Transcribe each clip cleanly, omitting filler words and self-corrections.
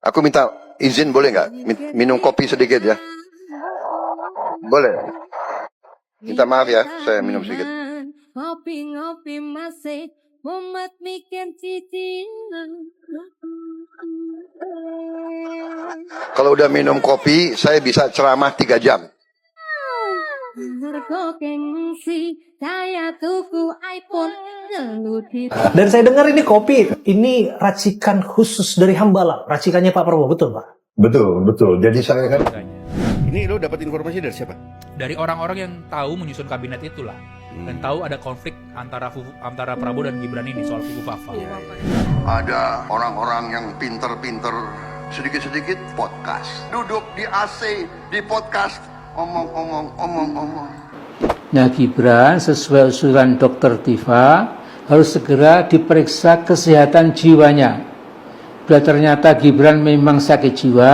Aku minta izin boleh nggak? Minum kopi sedikit ya. Boleh. Minta maaf ya, saya minum sedikit. Ngopi-ngopi masih umat mikir cicilan. Kalau udah minum kopi, saya bisa ceramah 3 jam. Dan saya dengar ini kopi, ini racikan khusus dari Hambalang. Racikannya Pak Prabowo, betul Pak? Betul, betul. Jadi saya kan... Ini lo dapat informasi dari siapa? Dari orang-orang yang tahu menyusun kabinet itulah. Dan tahu ada konflik antara Prabowo dan Gibran ini soal Fufu Fafa. Ada orang-orang yang pinter-pinter, sedikit-sedikit podcast. Duduk di AC, di podcast, omong-omong. Nah, Gibran sesuai usulan Dr. Tifa harus segera diperiksa kesehatan jiwanya. Bila ternyata Gibran memang sakit jiwa,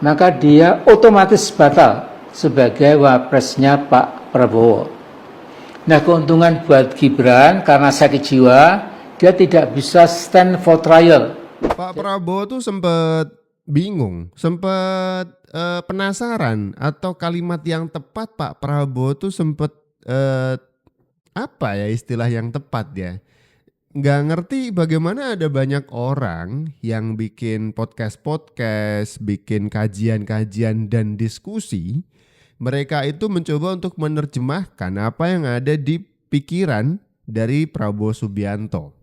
maka dia otomatis batal sebagai wapresnya Pak Prabowo. Nah, keuntungan buat Gibran karena sakit jiwa, dia tidak bisa stand for trial. Pak Prabowo tuh sempat bingung, sempat penasaran, atau kalimat yang tepat Pak Prabowo tuh sempat apa ya istilah yang tepat ya? Nggak ngerti bagaimana ada banyak orang yang bikin podcast, bikin kajian-kajian dan diskusi. Mereka itu mencoba untuk menerjemahkan apa yang ada di pikiran dari Prabowo Subianto.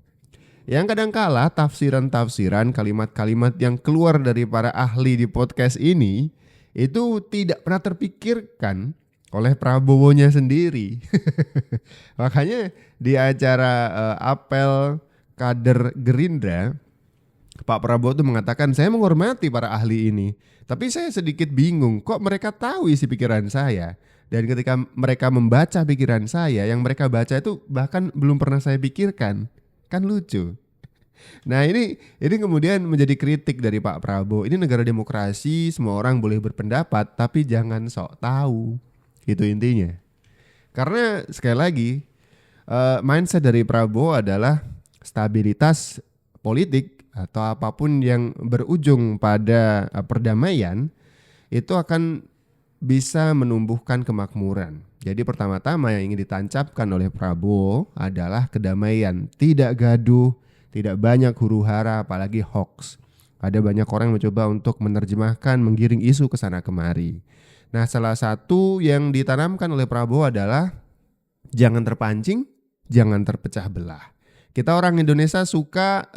Yang kadangkala tafsiran-tafsiran kalimat-kalimat yang keluar dari para ahli di podcast ini itu tidak pernah terpikirkan oleh Prabowo-nya sendiri. Makanya di acara apel kader Gerindra, Pak Prabowo itu mengatakan, saya menghormati para ahli ini, tapi saya sedikit bingung kok mereka tahu isi pikiran saya. Dan ketika mereka membaca pikiran saya, yang mereka baca itu bahkan belum pernah saya pikirkan. Kan lucu. Nah ini kemudian menjadi kritik dari Pak Prabowo. Ini negara demokrasi, semua orang boleh berpendapat, tapi jangan sok tahu. Itu intinya. Karena sekali lagi mindset dari Prabowo adalah stabilitas politik atau apapun yang berujung pada perdamaian itu akan bisa menumbuhkan kemakmuran. Jadi pertama-tama yang ingin ditancapkan oleh Prabowo adalah kedamaian, tidak gaduh, tidak banyak huru-hara apalagi hoax. Ada banyak orang yang mencoba untuk menerjemahkan, menggiring isu ke sana kemari. Nah, salah satu yang ditanamkan oleh Prabowo adalah jangan terpancing, jangan terpecah belah. Kita orang Indonesia suka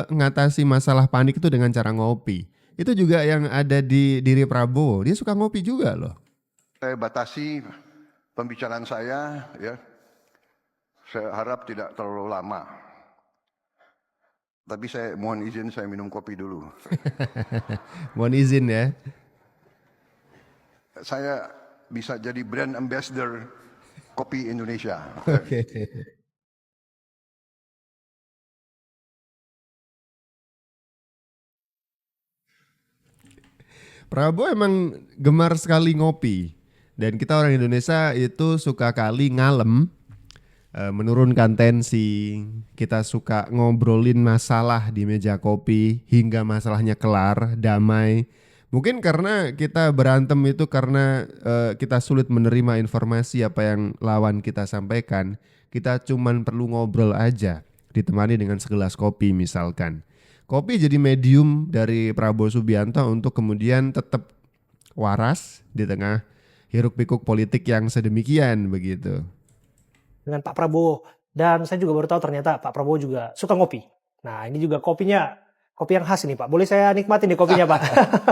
ngatasi masalah panik itu dengan cara ngopi. Itu juga yang ada di diri Prabowo. Dia suka ngopi juga loh. Saya batasi pembicaraan saya, ya. Saya harap tidak terlalu lama. Tapi saya mohon izin saya minum kopi dulu. Mohon izin ya. Saya bisa jadi brand ambassador kopi Indonesia. Oke. Prabowo emang gemar sekali ngopi. Dan kita orang Indonesia itu suka kali ngalem, menurunkan tensi. Kita suka ngobrolin masalah di meja kopi hingga masalahnya kelar, damai. Mungkin karena kita berantem itu karena kita sulit menerima informasi apa yang lawan kita sampaikan. Kita cuman perlu ngobrol aja, ditemani dengan segelas kopi misalkan. Kopi jadi medium dari Prabowo Subianto untuk kemudian tetap waras di tengah hiruk pikuk politik yang sedemikian begitu. Dengan Pak Prabowo. Dan saya juga baru tahu ternyata Pak Prabowo juga suka ngopi. Nah ini juga kopinya, kopi yang khas ini Pak. Boleh saya nikmatin nih kopinya Pak?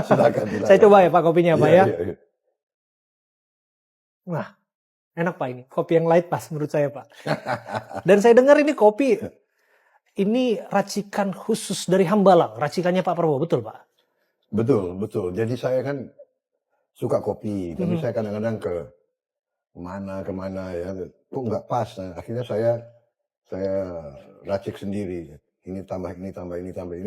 Silakan. Saya coba ya Pak kopinya Pak ya. Iya. Nah enak Pak ini. Kopi yang light pas menurut saya Pak. Dan saya dengar ini kopi, ini racikan khusus dari Hambalang. Racikannya Pak Prabowo, betul Pak? Betul. Jadi saya kan suka kopi, tapi saya kadang-kadang kemana ya, kok nggak pas. Nah, akhirnya saya racik sendiri. Ini tambah ini,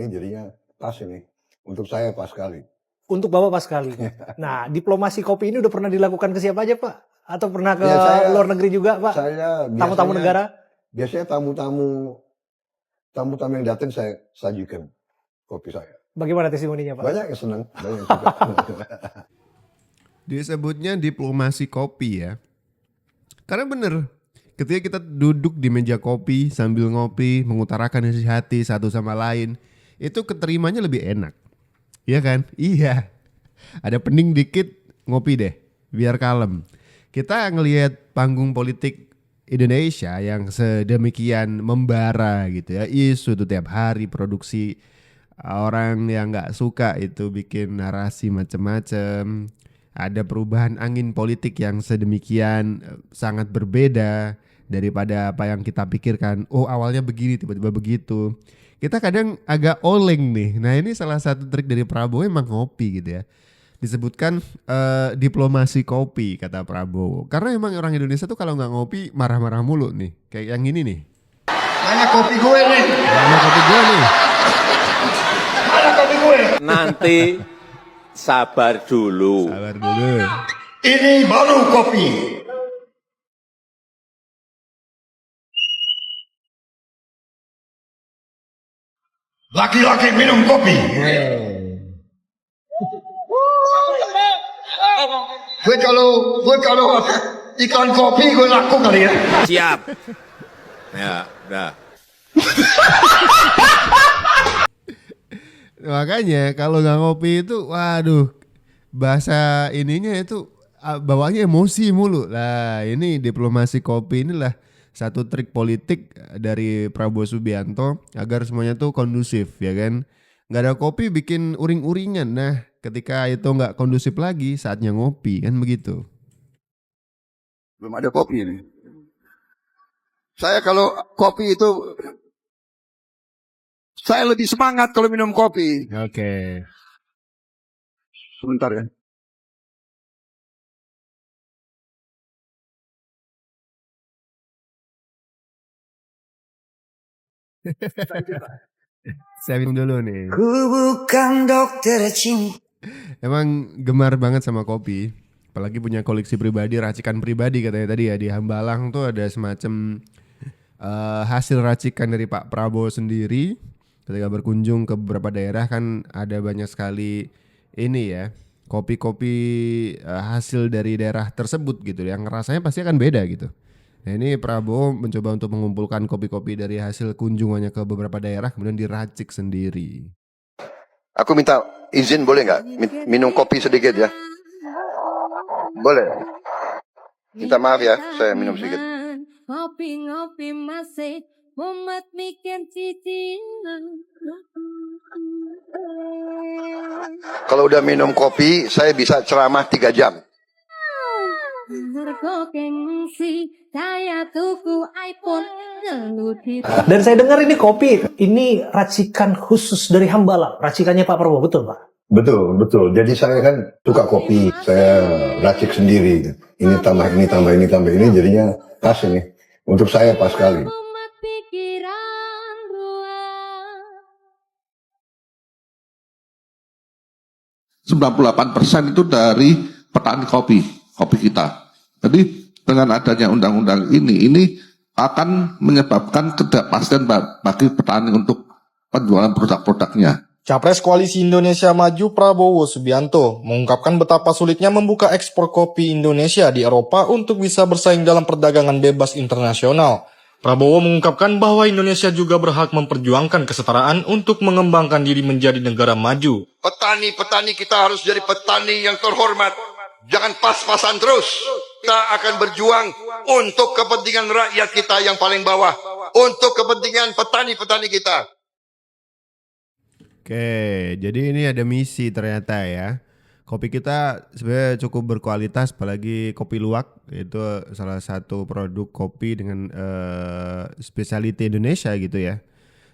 jadinya pas ini. Untuk saya pas sekali. Untuk Bapak pas sekali. Nah, diplomasi kopi ini udah pernah dilakukan ke siapa aja Pak? Atau pernah ke luar negeri juga Pak? Saya tamu-tamu negara? Biasanya tamu-tamu yang datang saya sajikan kopi saya. Bagaimana testimoninya Pak? Banyak yang senang, banyak yang suka. Disebutnya diplomasi kopi ya. Karena bener, ketika kita duduk di meja kopi sambil ngopi, mengutarakan isi hati satu sama lain, itu keterimanya lebih enak. Iya kan? Iya. Ada pening dikit, ngopi deh, biar kalem. Kita ngelihat panggung politik Indonesia yang sedemikian membara gitu ya, isu tuh tiap hari, produksi orang yang nggak suka itu bikin narasi macem-macem. Ada perubahan angin politik yang sedemikian sangat berbeda daripada apa yang kita pikirkan. Oh awalnya begini tiba-tiba begitu. Kita kadang agak oleng nih. Nah ini salah satu trik dari Prabowo emang ngopi gitu ya. Disebutkan diplomasi kopi kata Prabowo. Karena emang orang Indonesia tuh kalau nggak ngopi marah-marah mulu nih. Kayak yang ini nih. Mana kopi gue nih? Mana kopi gue nih? Mana kopi gue? Nanti sabar dulu. Sabar dulu. Ini baru kopi. Laki-laki minum kopi. Gue kalau ikan kopi gue laku kali ya. Siap. Ya, udah. Makanya kalau nggak ngopi itu, waduh, bahasa ininya itu bawahnya emosi mulu. Lah ini diplomasi kopi inilah satu trik politik dari Prabowo Subianto agar semuanya tuh kondusif ya kan. Nggak ada kopi bikin uring-uringan. Nah ketika itu nggak kondusif lagi saatnya ngopi kan begitu. Belum ada kopi ini. Saya kalau kopi itu saya lebih semangat kalau minum kopi. Oke. Sebentar ya. Saya minum dulu nih. Ku bukan dokter cinta. Emang gemar banget sama kopi. Apalagi punya koleksi pribadi, racikan pribadi katanya tadi ya. Di Hambalang tuh ada semacam hasil racikan dari Pak Prabowo sendiri. Ketika berkunjung ke beberapa daerah kan ada banyak sekali ini ya, kopi-kopi hasil dari daerah tersebut gitu. Yang rasanya pasti akan beda gitu. Nah ini Prabowo mencoba untuk mengumpulkan kopi-kopi dari hasil kunjungannya ke beberapa daerah kemudian diracik sendiri. Aku minta izin boleh nggak minum kopi sedikit ya? Boleh. Minta maaf ya, saya minum sedikit. Ngopi-ngopi masih umat mikir cicilan. Kalau udah minum kopi, saya bisa ceramah 3 jam. Harga gengsi, saya tuku iPhone. Dan saya dengar ini kopi, ini racikan khusus dari Hambalang. Racikannya Pak Prabowo, betul Pak? Betul, betul. Jadi saya kan suka kopi, saya racik sendiri. Ini tambah ini, tambah ini, tambah ini, jadinya pas ini. Untuk saya pas sekali. Umat pikiran ruang. 98% itu dari petani kopi kita. Jadi dengan adanya undang-undang ini akan menyebabkan ketidakpastian bagi petani untuk penjualan produk-produknya. Capres Koalisi Indonesia Maju Prabowo Subianto mengungkapkan betapa sulitnya membuka ekspor kopi Indonesia di Eropa untuk bisa bersaing dalam perdagangan bebas internasional. Prabowo mengungkapkan bahwa Indonesia juga berhak memperjuangkan kesetaraan untuk mengembangkan diri menjadi negara maju. Petani-petani kita harus jadi petani yang terhormat. Jangan pas-pasan terus. Kita akan berjuang untuk kepentingan rakyat kita yang paling bawah. Untuk kepentingan petani-petani kita. Oke, jadi ini ada misi ternyata ya. Kopi kita sebenarnya cukup berkualitas, apalagi kopi luwak. Itu salah satu produk kopi dengan spesialiti Indonesia gitu ya.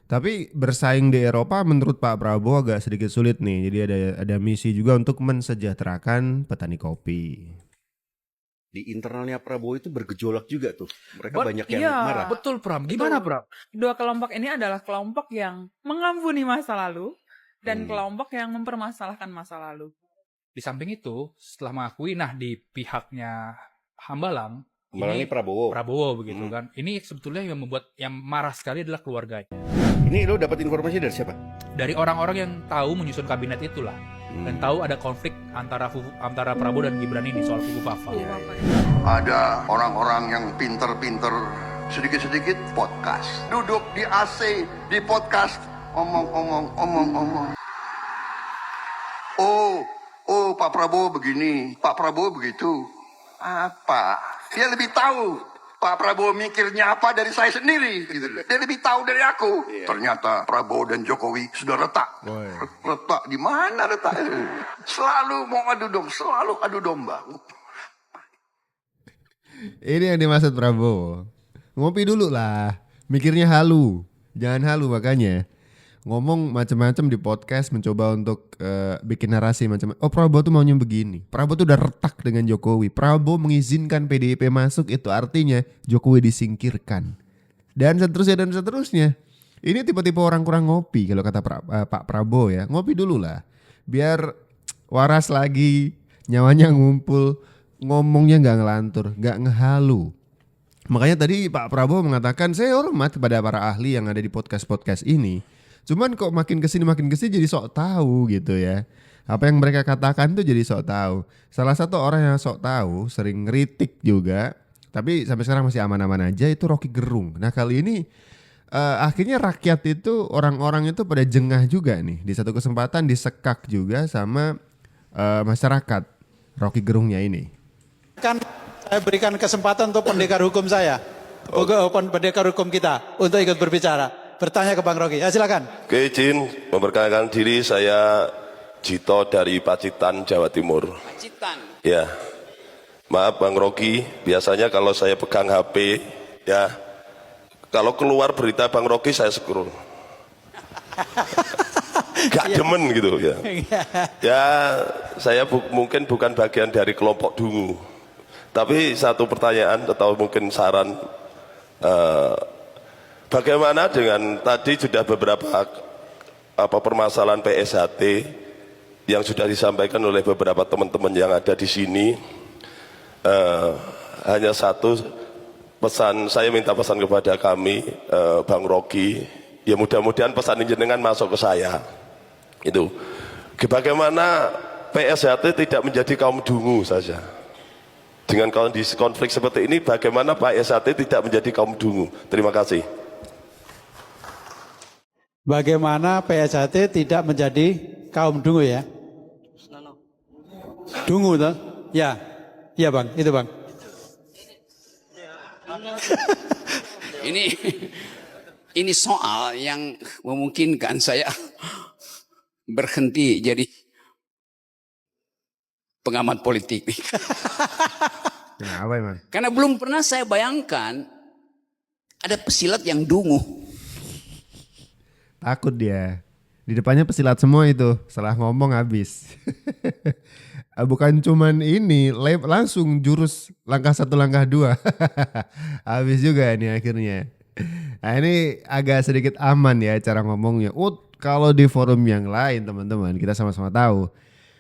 Tapi bersaing di Eropa menurut Pak Prabowo agak sedikit sulit nih. Jadi ada misi juga untuk mensejahterakan petani kopi. Di internalnya Prabowo itu bergejolak juga tuh. Mereka banyak yang marah. Betul Pram. Gimana Pram? Dua kelompok ini adalah kelompok yang mengampuni masa lalu dan kelompok yang mempermasalahkan masa lalu. Di samping itu, setelah mengakui, nah di pihaknya Hambalang Hambalang ini Prabowo begitu kan. Ini sebetulnya yang membuat yang marah sekali adalah keluarganya. Ini lo dapat informasi dari siapa? Dari orang-orang yang tahu menyusun kabinet itulah. Dan tahu ada konflik antara Prabowo dan Gibran ini soal Fugu Fafa. Ada orang-orang yang pinter-pinter, sedikit-sedikit podcast. Duduk di AC, di podcast, omong-omong. Oh, Pak Prabowo begini, Pak Prabowo begitu. Apa? Dia lebih tahu. Pak Prabowo mikirnya apa dari saya sendiri. Gitu. Dia lebih tahu dari aku. Ternyata Prabowo dan Jokowi sudah retak. Retak di mana retak? Selalu mau selalu adu domba. Ini yang dimaksud Prabowo. Ngopi dulu lah. Mikirnya halu. Jangan halu makanya. Ngomong macam-macam di podcast, mencoba untuk bikin narasi macam-macam. Oh, Prabowo tuh maunya begini. Prabowo tuh udah retak dengan Jokowi. Prabowo mengizinkan PDIP masuk, itu artinya Jokowi disingkirkan. Dan seterusnya. Ini tipe-tipe orang kurang ngopi kalau kata Pak Prabowo ya. Ngopi dulu lah. Biar waras lagi, nyawanya ngumpul, ngomongnya nggak ngelantur, nggak ngehalu. Makanya tadi Pak Prabowo mengatakan, saya hormat kepada para ahli yang ada di podcast-podcast ini. Cuman kok makin kesini jadi sok tahu gitu ya. Apa yang mereka katakan tuh jadi sok tahu. Salah satu orang yang sok tahu, sering ngeritik juga, tapi sampai sekarang masih aman-aman aja, itu Rocky Gerung. Nah kali ini akhirnya rakyat itu, orang-orang itu pada jengah juga nih. Di satu kesempatan disekak juga sama masyarakat Rocky Gerungnya ini. Kan saya berikan kesempatan untuk pendekar hukum saya, pendekar hukum kita untuk ikut berbicara. Bertanya ke Bang Rocky, ya silakan. Oke, izin memperkenalkan diri, saya Jito dari Pacitan, Jawa Timur. Pacitan? Ya, maaf Bang Rocky, biasanya kalau saya pegang HP, ya kalau keluar berita Bang Rocky saya scroll. Gak demen gitu ya. Ya, saya mungkin bukan bagian dari kelompok dungu. Tapi satu pertanyaan atau mungkin saran, bagaimana dengan tadi sudah beberapa permasalahan PSHT yang sudah disampaikan oleh beberapa teman-teman yang ada di sini. Hanya satu pesan, saya minta pesan kepada kami, Bang Rocky, ya mudah-mudahan pesan jenengan masuk ke saya. Itu, bagaimana PSHT tidak menjadi kaum dungu saja. Dengan kondisi konflik seperti ini, bagaimana PSHT tidak menjadi kaum dungu? Terima kasih. Bagaimana PSHT tidak menjadi kaum dungu ya? Dungu toh? Ya. Iya Bang, itu Bang. Ini soal yang memungkinkan saya berhenti jadi pengamat politik. Kenapa emang? Karena belum pernah saya bayangkan ada pesilat yang dungu. Takut dia. Di depannya pesilat semua itu. Salah ngomong habis. Bukan cuman ini, langsung jurus langkah 1 langkah 2. Habis juga ini akhirnya. Nah ini agak sedikit aman ya cara ngomongnya. Kalau di forum yang lain teman-teman, kita sama-sama tahu.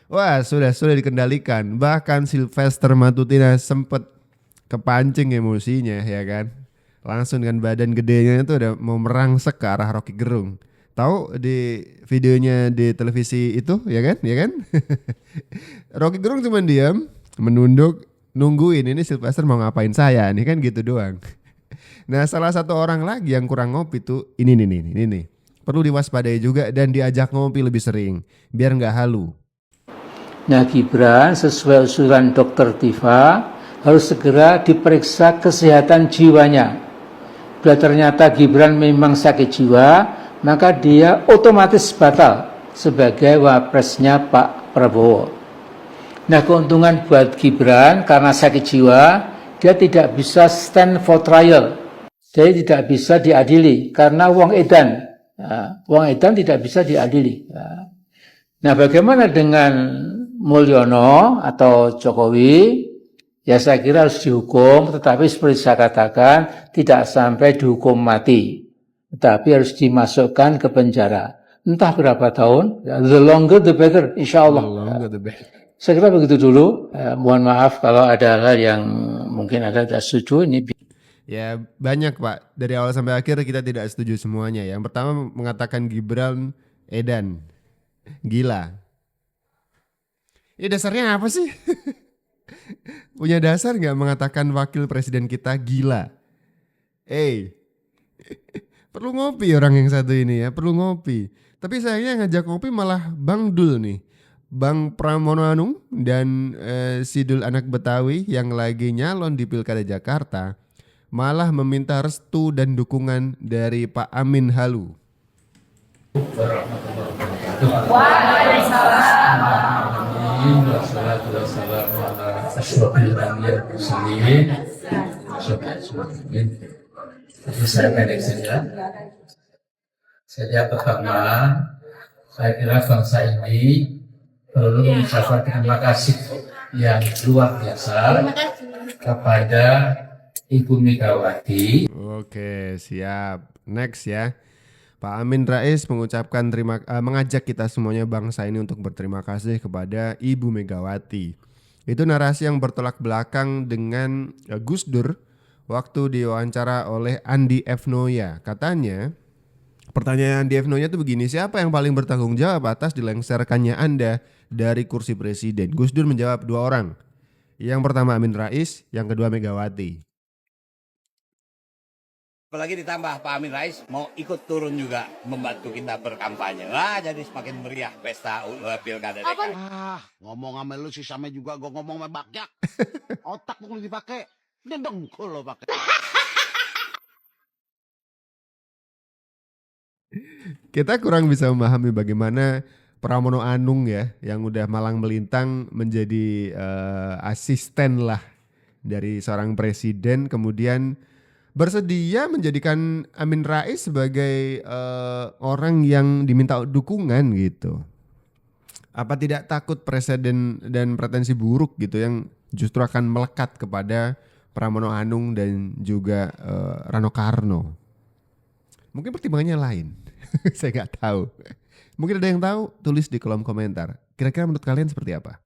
Wah sudah dikendalikan. Bahkan Sylvester Matutina sempet kepancing emosinya ya kan. Langsung dengan badan gedenya itu udah mau merangsek ke arah Rocky Gerung. Tahu di videonya di televisi itu ya kan? Rocky Gerung cuma diam, menunduk, nungguin ini Sylvester mau ngapain saya nih kan gitu doang. Nah salah satu orang lagi yang kurang ngopi tuh ini nih. Perlu diwaspadai juga dan diajak ngopi lebih sering biar nggak halu. Nah Gibran sesuai usulan Dr. Tifa harus segera diperiksa kesehatan jiwanya. Bila ternyata Gibran memang sakit jiwa, maka dia otomatis batal sebagai wapresnya Pak Prabowo. Nah keuntungan buat Gibran karena sakit jiwa, dia tidak bisa stand for trial. Dia tidak bisa diadili karena wong edan. Wong edan tidak bisa diadili. Nah bagaimana dengan Mulyono atau Jokowi? Ya saya kira harus dihukum, tetapi seperti saya katakan tidak sampai dihukum mati. Tetapi harus dimasukkan ke penjara. Entah berapa tahun, the longer the better, insya Allah. Saya kira begitu dulu. Mohon maaf kalau ada hal yang mungkin ada tidak setuju. Ya banyak Pak, dari awal sampai akhir kita tidak setuju semuanya. Yang pertama mengatakan Gibran edan, gila. Ya dasarnya apa sih? Punya dasar nggak mengatakan wakil presiden kita gila? Perlu ngopi orang yang satu ini ya, perlu ngopi. Tapi sayangnya ngajak ngopi malah Bang Dul nih. Bang Pramono Anung dan Sidul anak Betawi yang lagi nyalon di Pilkada Jakarta malah meminta restu dan dukungan dari Pak Amin Halu. Saya pendek saja. Sejak pertama, saya kira bangsa ini perlu mengucapkan terima kasih yang luar biasa kepada Ibu Megawati. Oke, siap. Next ya. Pak Amin Rais mengucapkan mengajak kita semuanya bangsa ini untuk berterima kasih kepada Ibu Megawati. Itu narasi yang bertolak belakang dengan Gus Dur waktu diwawancara oleh Andi F. Noya. Katanya, pertanyaan Andi F. Noya itu begini, siapa yang paling bertanggung jawab atas dilengserkannya Anda dari kursi presiden? Gus Dur menjawab 2 orang. Yang pertama Amin Rais, yang kedua Megawati. Apalagi ditambah Pak Amin Rais mau ikut turun juga membantu kita berkampanye. Wah, jadi semakin meriah pesta pilkada. Ngomong sama lu sih sama juga gue ngomong sama bakyak. Otak lu dipakai. Ini dengkul lo pakai. Kita kurang bisa memahami bagaimana Pramono Anung ya, yang udah malang melintang menjadi asisten lah dari seorang presiden, kemudian bersedia menjadikan Amin Rais sebagai orang yang diminta dukungan gitu. Apa tidak takut presiden dan pretensi buruk gitu yang justru akan melekat kepada Pramono Anung dan juga Rano Karno? Mungkin pertimbangannya lain. Saya nggak tahu. Mungkin ada yang tahu, tulis di kolom komentar. Kira-kira menurut kalian seperti apa?